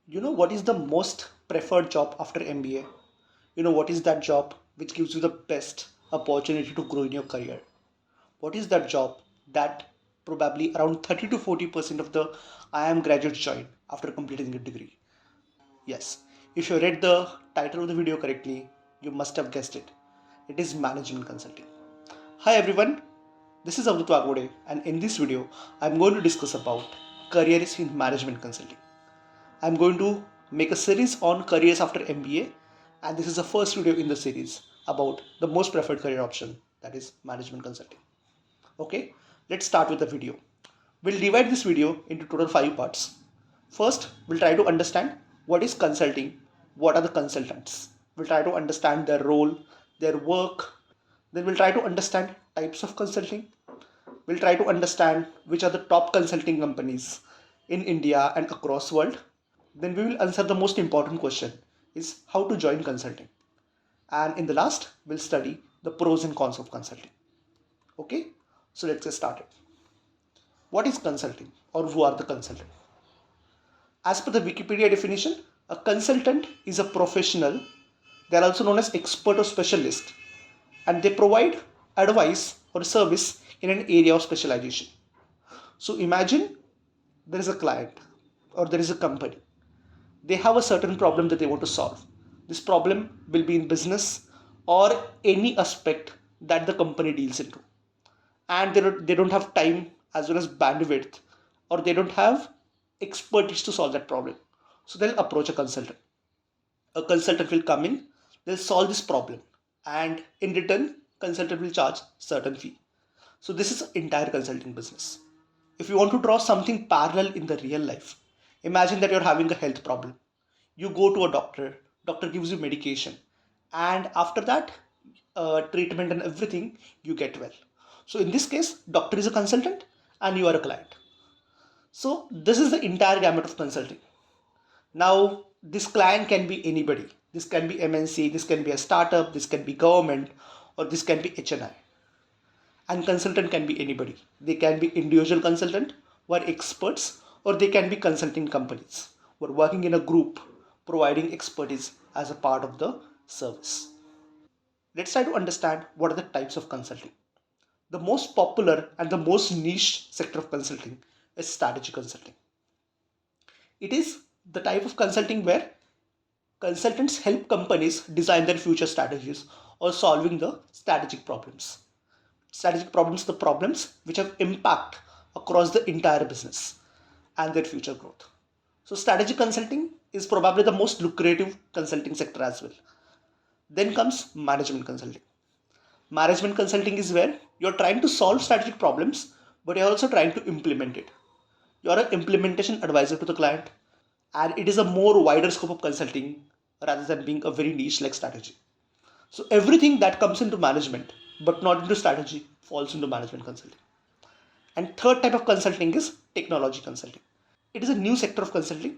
You know what is the most preferred job after MBA? You know what is that job which gives you the best opportunity to grow in your career? What is that job that probably around 30 to 40% of the IIM graduates join after completing a degree? Yes, if you read the title of the video correctly, you must have guessed it. It is management consulting. Hi everyone, this is Avdhoot Waghmode, and in this video, I'm going to discuss about careers in management consulting. I'm going to make a series on careers after MBA, and this is the first video in the series about the most preferred career option, that is management consulting. Okay, let's start with the video. We'll divide this video into total 5 parts. First, we'll try to understand what is consulting, what are the consultants. We'll try to understand their role, their work. Then we'll try to understand types of consulting. We'll try to understand which are the top consulting companies in India and across world. Then we will answer the most important question is how to join consulting. And in the last, we'll study the pros and cons of consulting. Okay, so let's get started. What is consulting or who are the consultants? As per the Wikipedia definition, a consultant is a professional. They are also known as expert or specialist, and they provide advice or service in an area of specialization. So imagine there is a client or there is a company. They have a certain problem that they want to solve. This problem will be in business or any aspect that the company deals into. And they don't have time as well as bandwidth, or they don't have expertise to solve that problem. So they'll approach a consultant. A consultant will come in, they'll solve this problem, and in return, consultant will charge certain fee. So this is entire consulting business. If you want to draw something parallel in the real life, imagine that you're having a health problem. You go to a doctor gives you medication, and after that, treatment and everything, you get well. So in this case, doctor is a consultant and you are a client. So this is the entire gamut of consulting. Now, this client can be anybody. This can be MNC, this can be a startup, this can be government, or this can be HNI. And consultant can be anybody. They can be individual consultant who are experts, or they can be consulting companies who are working in a group providing expertise as a part of the service. Let's try to understand what are the types of consulting. The most popular and the most niche sector of consulting is strategy consulting. It is the type of consulting where consultants help companies design their future strategies or solving the strategic problems. Strategic problems, the problems which have impact across the entire business and their future growth. So strategy consulting is probably the most lucrative consulting sector as well. Then comes management consulting. Management consulting is where you're trying to solve strategic problems, but you're also trying to implement it. You're an implementation advisor to the client, and it is a more wider scope of consulting rather than being a very niche like strategy. So everything that comes into management but not into strategy falls into management consulting. And third type of consulting is technology consulting. It is a new sector of consulting,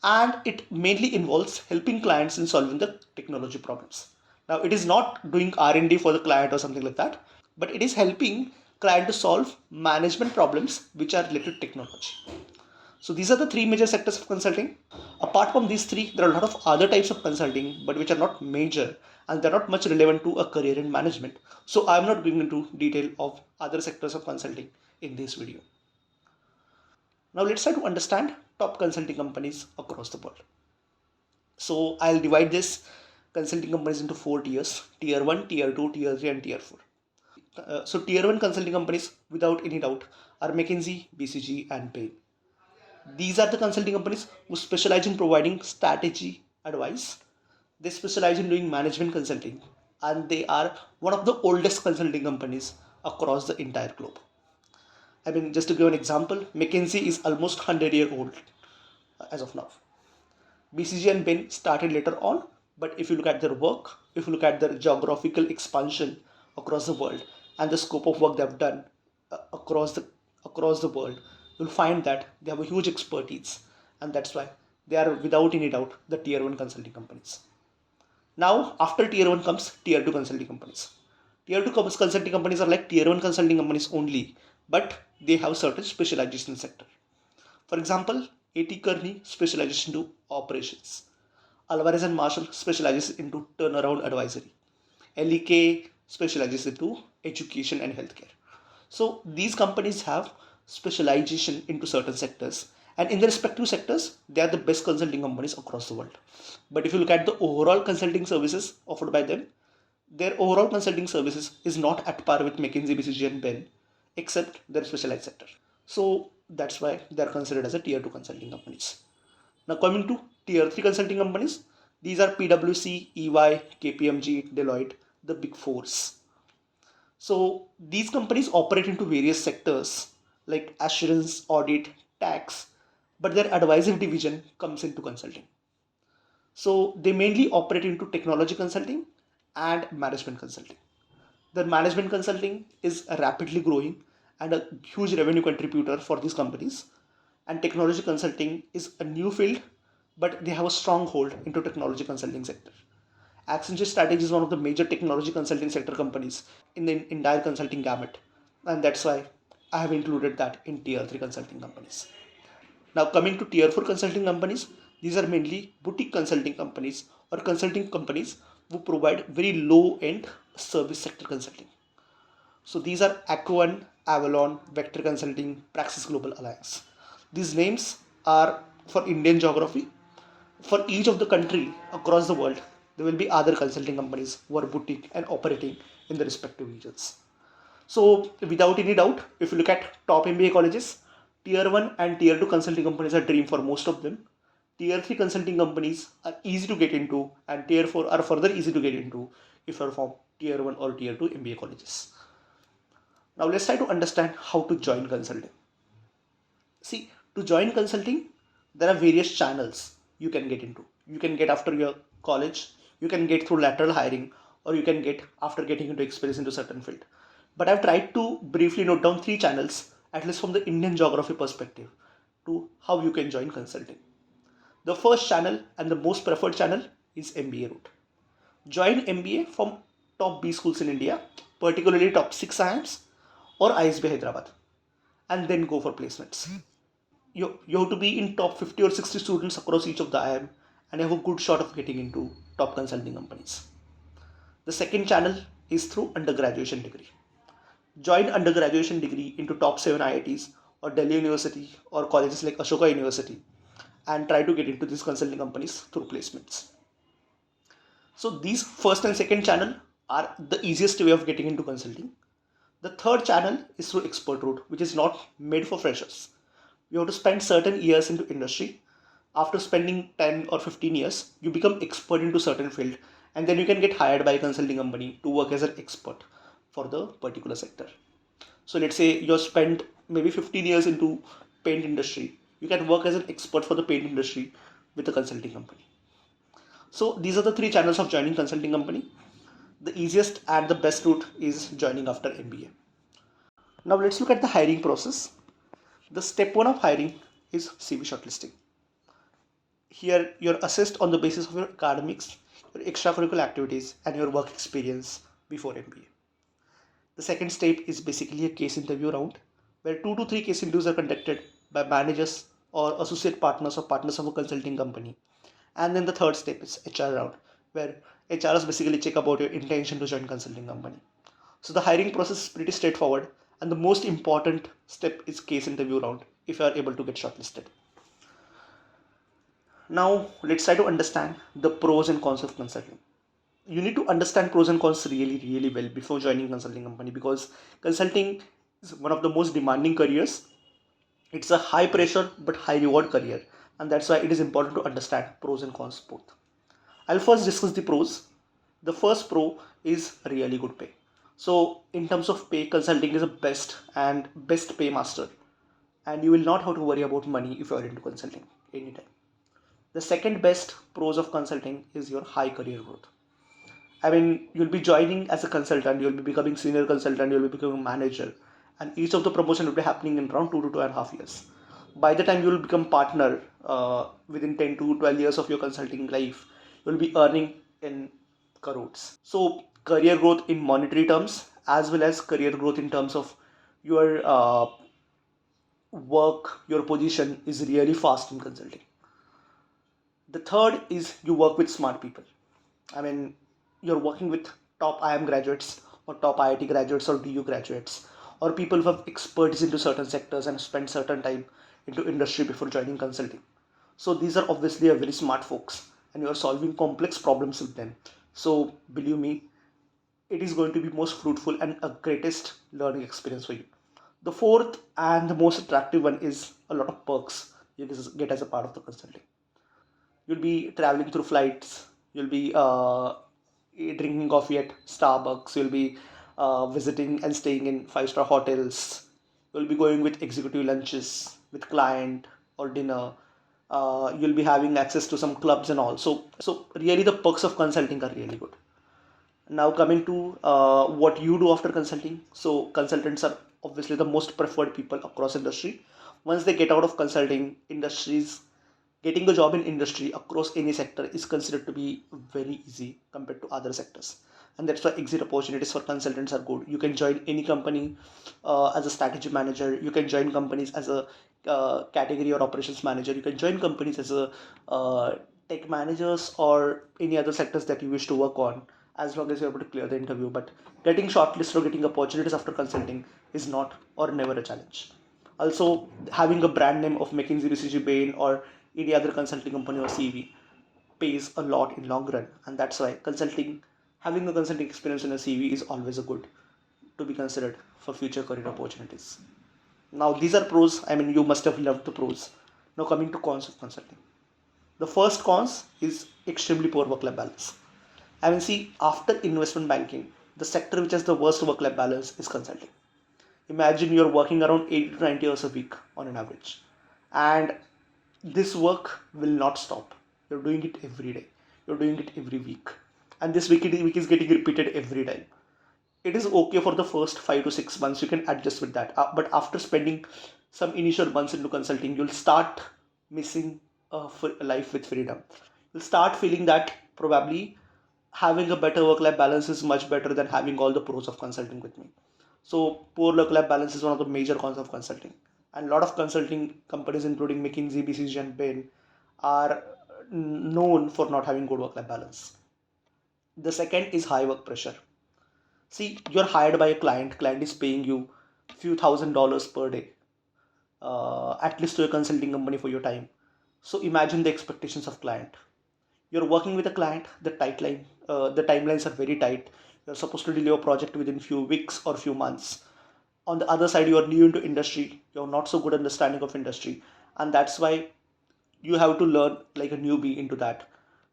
and it mainly involves helping clients in solving the technology problems. Now, it is not doing R&D for the client or something like that, but it is helping client to solve management problems which are related to technology. So these are the three major sectors of consulting. Apart from these three, there are a lot of other types of consulting, but which are not major and they're not much relevant to a career in management. So I'm not going into detail of other sectors of consulting in this video. Now let's try to understand top consulting companies across the world. So I'll divide this consulting companies into 4 tiers: tier 1, tier 2, tier 3, and tier 4. So tier 1 consulting companies, without any doubt, are McKinsey, BCG, and Bain. These are the consulting companies who specialize in providing strategy advice. They specialize in doing management consulting, and they are one of the oldest consulting companies across the entire globe. I mean, just to give an example, McKinsey is almost 100-year old as of now. BCG and Bain started later on, but if you look at their work, if you look at their geographical expansion across the world and the scope of work they have done across the world, you'll find that they have a huge expertise, and that's why they are without any doubt the tier 1 consulting companies. Now, after tier 1 comes tier 2 consulting companies. Tier 2 consulting companies are like tier 1 consulting companies only, but they have certain specialization sector. For example, A.T. Kearney specializes into operations. Alvarez and Marshall specializes into turnaround advisory. LEK specializes into education and healthcare. So these companies have specialization into certain sectors, and in their respective sectors, they are the best consulting companies across the world. But if you look at the overall consulting services offered by them, their overall consulting services is not at par with McKinsey, BCG, and Ben, except their specialized sector. So that's why they are considered as a tier 2 consulting companies. Now coming to tier 3 consulting companies, these are PwC, EY, KPMG, Deloitte, the big fours. So these companies operate into various sectors like assurance, audit, tax, but their advisory division comes into consulting. So they mainly operate into technology consulting and management consulting. The management consulting is rapidly growing and a huge revenue contributor for these companies. And technology consulting is a new field, but they have a strong hold into technology consulting sector. Accenture Strategy is one of the major technology consulting sector companies in the entire consulting gamut, and that's why I have included that in tier 3 consulting companies. Now, coming to tier 4 consulting companies, these are mainly boutique consulting companies or consulting companies who provide very low end service sector consulting. So, these are Aquan, Avalon, Vector Consulting, Praxis Global Alliance. These names are for Indian geography. For each of the country across the world, there will be other consulting companies who are boutique and operating in the respective regions. So, without any doubt, if you look at top MBA colleges, tier 1 and tier 2 consulting companies are dream for most of them. Tier 3 consulting companies are easy to get into, and tier 4 are further easy to get into if you are from tier 1 or tier 2 MBA colleges. Now, let's try to understand how to join consulting. See, to join consulting, there are various channels you can get into. You can get after your college, you can get through lateral hiring, or you can get after getting into experience into certain field. But I've tried to briefly note down three channels, at least from the Indian geography perspective, to how you can join consulting. The first channel and the most preferred channel is MBA route. Join MBA from top B schools in India, particularly top 6 IIMs or ISB Hyderabad, and then go for placements. You have to be in top 50 or 60 students across each of the IIM and have a good shot of getting into top consulting companies. The second channel is through undergraduation degree. Join undergraduation degree into top 7 IITs or Delhi University or colleges like Ashoka University and try to get into these consulting companies through placements. So these first and second channel are the easiest way of getting into consulting. The third channel is through expert route, which is not made for freshers. You have to spend certain years into industry. After spending 10 or 15 years, you become expert into certain field, and then you can get hired by a consulting company to work as an expert for the particular sector. So let's say you spent maybe 15 years into paint industry. You can work as an expert for the paint industry with a consulting company. So these are the three channels of joining consulting company. The easiest and the best route is joining after MBA. Now let's look at the hiring process. The step one of hiring is CV shortlisting. Here you're assessed on the basis of your academics, your extracurricular activities, and your work experience before MBA. The second step is basically a case interview round where 2 to 3 case interviews are conducted by managers or associate partners or partners of a consulting company. And then the third step is HR round where HRs basically check about your intention to join consulting company. So the hiring process is pretty straightforward, and the most important step is case interview round if you are able to get shortlisted. Now let's try to understand the pros and cons of consulting. You need to understand pros and cons really well before joining consulting company because consulting is one of the most demanding careers. It's a high pressure but high reward career, and that's why it is important to understand pros and cons both. I'll first discuss the pros. The first pro is really good pay. So in terms of pay, consulting is a best pay master, and you will not have to worry about money if you are into consulting anytime. The second best pros of consulting is your high career growth. I mean, you'll be joining as a consultant, you'll be becoming senior consultant, you'll be becoming manager, and each of the promotion will be happening in around 2 to 2.5 years. By the time you will become partner within 10 to 12 years of your consulting life, you'll be earning in crores. So, career growth in monetary terms as well as career growth in terms of your work, your position is really fast in consulting. The third is you work with smart people. I mean, you're working with top IIM graduates or top IIT graduates or DU graduates or people who have expertise into certain sectors and spend certain time into industry before joining consulting. So these are obviously a very smart folks and you are solving complex problems with them. So believe me, it is going to be most fruitful and a greatest learning experience for you. The fourth and the most attractive one is a lot of perks you get as a part of the consulting. You'll be traveling through flights. You'll be drinking coffee at Starbucks. You'll be visiting and staying in five-star hotels. You'll be going with executive lunches with client or dinner. You'll be having access to some clubs and all. So really the perks of consulting are really good. Now coming to what you do after consulting. So consultants are obviously the most preferred people across industry. Once they get out of consulting industries, getting a job in industry across any sector is considered to be very easy compared to other sectors. And that's why exit opportunities for consultants are good. You can join any company as a strategy manager. You can join companies as a category or operations manager. You can join companies as a tech managers or any other sectors that you wish to work on, as long as you're able to clear the interview. But getting shortlisted or getting opportunities after consulting is not or never a challenge. Also, having a brand name of McKinsey, BCG, Bain, or any other consulting company or CV pays a lot in long run, and that's why consulting, having a consulting experience in a CV is always a good to be considered for future career opportunities. Now, these are pros. I mean, you must have loved the pros. Now, coming to cons of consulting. The first cons is extremely poor work-life balance. I mean, see, after investment banking, the sector which has the worst work-life balance is consulting. Imagine you're working around 80 to 90 hours a week on an average. And this work will not stop. You're doing it every day. You're doing it every week. And this week is getting repeated every time. It is okay for the first 5 to 6 months. You can adjust with that. But after spending some initial months into consulting, you'll start missing a life with freedom. You'll start feeling that probably having a better work-life balance is much better than having all the pros of consulting with me. So poor work-life balance is one of the major cons of consulting. And a lot of consulting companies, including McKinsey, BCG, and Bain, are known for not having good work-life balance. The second is high work pressure. See, you're hired by a client. Client is paying you few $1,000s per day, at least to a consulting company for your time. So imagine the expectations of client. You're working with a client. The timelines are very tight. You're supposed to deliver a project within few weeks or few months. On the other side, you are new into industry. You're not so good understanding of industry, and that's why you have to learn like a newbie into that,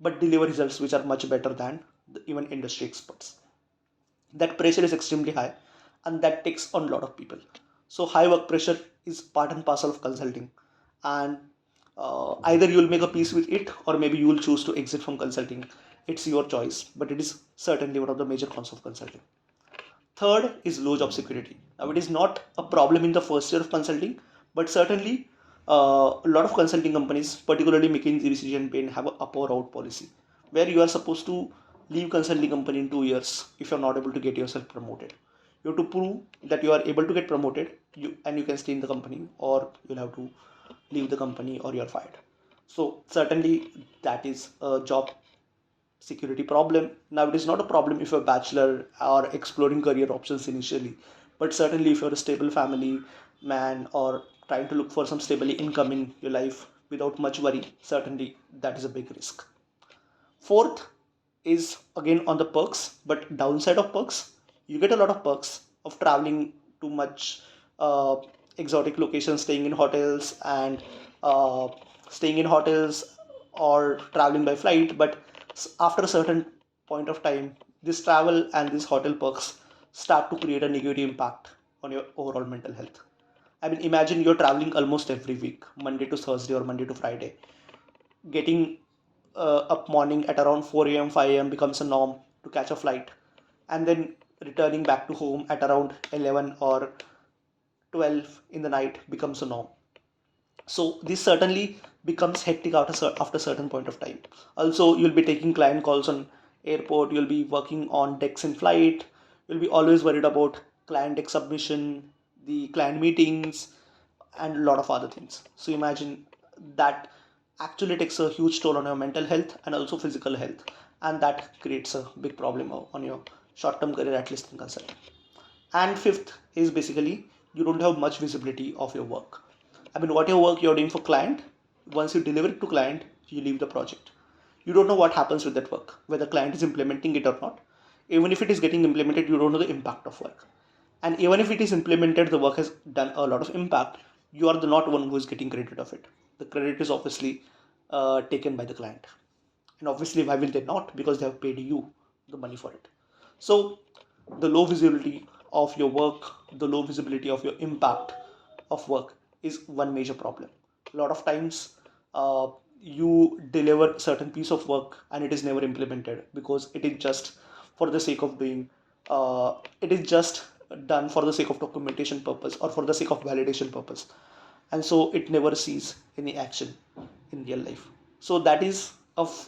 but deliver results which are much better than even industry experts. That pressure is extremely high, and that takes on a lot of people. So high work pressure is part and parcel of consulting, and either you'll make a peace with it or maybe you will choose to exit from consulting. It's your choice, but it is certainly one of the major cons of consulting. Third is low job security. Now, it is not a problem in the first year of consulting, but certainly a lot of consulting companies, particularly McKinsey, BCG, and Bain, have a up or out policy where you are supposed to leave consulting company in 2 years if you're not able to get yourself promoted. You have to prove that you are able to get promoted, and you can stay in the company, or you'll have to leave the company or you're fired. So certainly that is a job security problem. Now, it is not a problem if you're a bachelor or exploring career options initially, but certainly if you're a stable family man or trying to look for some stable income in your life without much worry, certainly that is a big risk. Fourth is again on the perks, but downside of perks, you get a lot of perks of traveling to much uh, exotic locations, uh, staying in hotels or traveling by flight. But after a certain point of time, this travel and these hotel perks start to create a negative impact on your overall mental health. I mean, imagine you're traveling almost every week, Monday to Thursday or Monday to Friday, getting up morning at around 4 a.m., 5 a.m. becomes a norm to catch a flight, and then returning back to home at around 11 or 12 in the night becomes a norm. So this certainly becomes hectic after a certain point of time. Also, you'll be taking client calls on airport, you'll be working on decks in flight, you'll be always worried about client deck submission, the client meetings, and a lot of other things. So imagine that actually takes a huge toll on your mental health and also physical health, and that creates a big problem on your short-term career, at least in consulting. And fifth is basically you don't have much visibility of your work. I mean, what your work you're doing for client, once you deliver it to client, you leave the project. You don't know what happens with that work, whether client is implementing it or not. Even if it is getting implemented, you don't know the impact of work. And even if it is implemented, the work has done a lot of impact. You are the not one who is getting credit of it. The credit is obviously taken by the client. And obviously, why will they not? Because they have paid you the money for it. So the low visibility of your work, the low visibility of your impact of work is one major problem. A lot of times you deliver certain piece of work and it is never implemented because it is just for the sake of doing, it is just done for the sake of documentation purpose or for the sake of validation purpose, and so it never sees any action in real life. So that is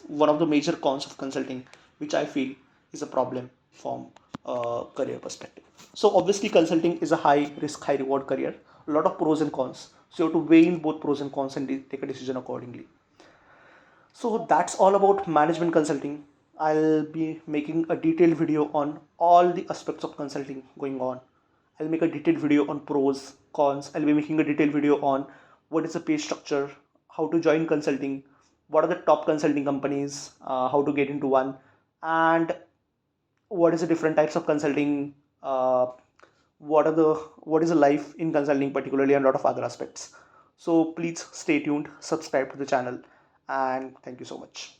one of the major cons of consulting, which I feel is a problem from a career perspective. So obviously consulting is a high risk, high reward career, a lot of pros and cons. So you have to weigh in both pros and cons and take a decision accordingly. So that's all about management consulting. I'll be making a detailed video on all the aspects of consulting going on. I'll make a detailed video on pros, cons. I'll be making a detailed video on what is the pay structure, how to join consulting, what are the top consulting companies, how to get into one, and what is the different types of consulting, what is the life in consulting particularly, and a lot of other aspects. So please stay tuned, subscribe to the channel, and thank you so much.